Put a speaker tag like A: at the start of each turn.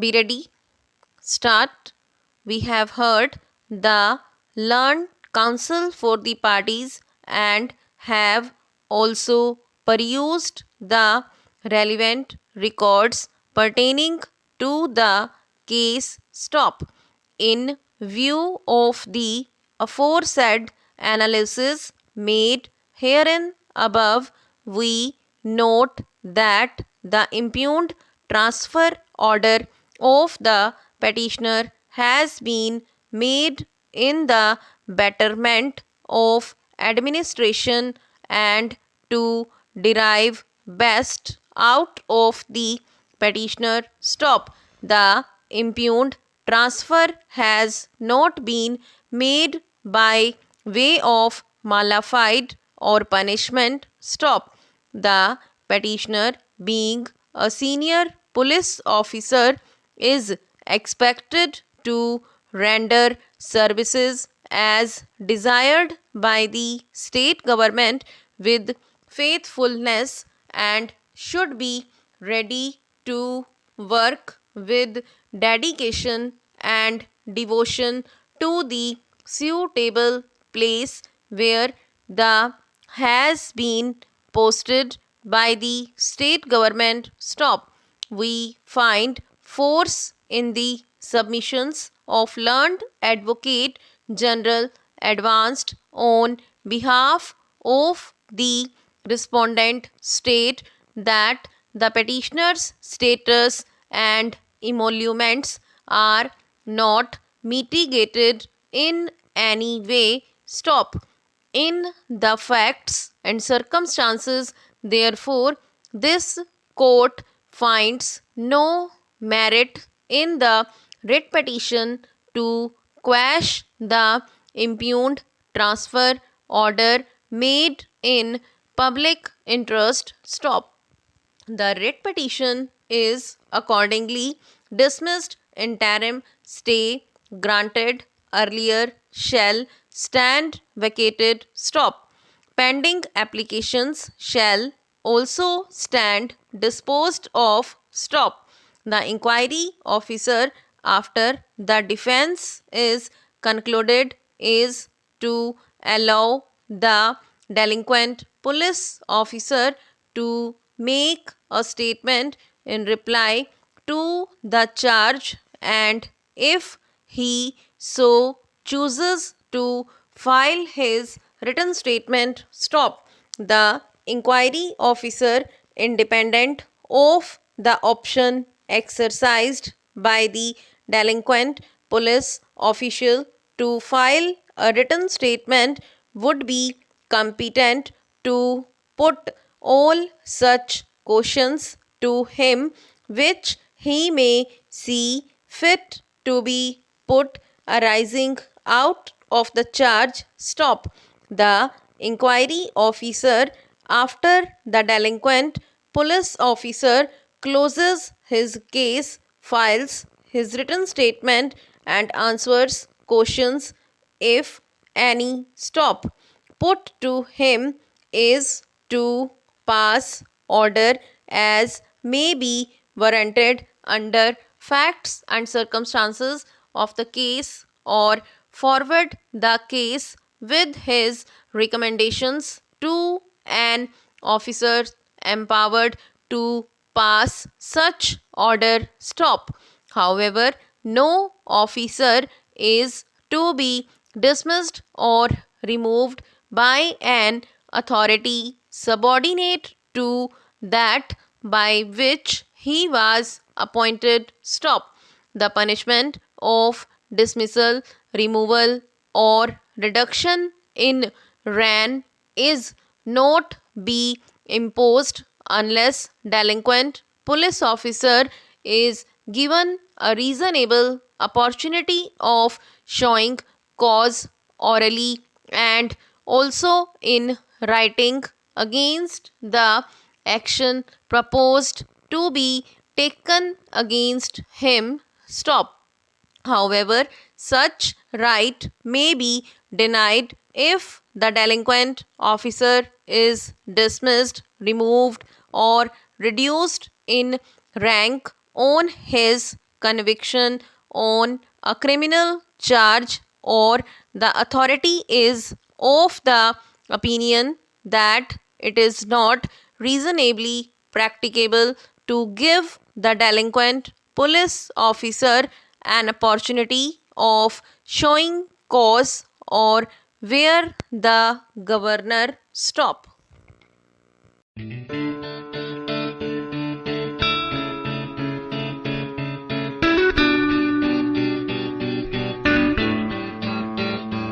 A: Be ready. Start. We have heard the learned counsel for the parties and have also perused the relevant records pertaining to the case. Stop. In view of the aforesaid analysis made herein above, we note that the impugned transfer order of the petitioner has been made in the betterment of administration and to derive best out of the petitioner. Stop. The impugned transfer has not been made by way of malafide or punishment. Stop. The petitioner, being a senior police officer, is expected to render services as desired by the state government with faithfulness and should be ready to work with dedication and devotion to the suitable place where the has been posted by the state government. Stop. We find force in the submissions of learned advocate general advanced on behalf of the respondent state that the petitioner's status and emoluments are not mitigated in any way. Stop. In the facts and circumstances, therefore, this court finds no merit in the writ petition to quash the impugned transfer order made in public interest. Stop. The writ petition is accordingly dismissed. Interim stay granted earlier shall stand vacated. Stop. Pending applications shall also stand disposed of. Stop. The inquiry officer, after the defense is concluded, is to allow the delinquent police officer to make a statement in reply to the charge, and if he so chooses to file his written statement. Stop. The inquiry officer, independent of the option exercised by the delinquent police official to file a written statement, would be competent to put all such questions to him which he may see fit to be put arising out of the charge. Stop. The inquiry officer, after the delinquent police officer closes his case, files his written statement and answers questions, if any. Stop. Put to him is to pass order as may be warranted under facts and circumstances of the case, or forward the case with his recommendations to an officer empowered to pass such order. Stop. However, no officer is to be dismissed or removed by an authority subordinate to that by which he was appointed. Stop. The punishment of dismissal, removal, or reduction in ran is not be imposed unless delinquent police officer is given a reasonable opportunity of showing cause orally and also in writing against the action proposed to be taken against him. Stop. However, such right may be denied if the delinquent officer is dismissed, removed, or reduced in rank on his conviction on a criminal charge, or the authority is of the opinion that it is not reasonably practicable to give the delinquent police officer an opportunity of showing cause, or where the governor stop.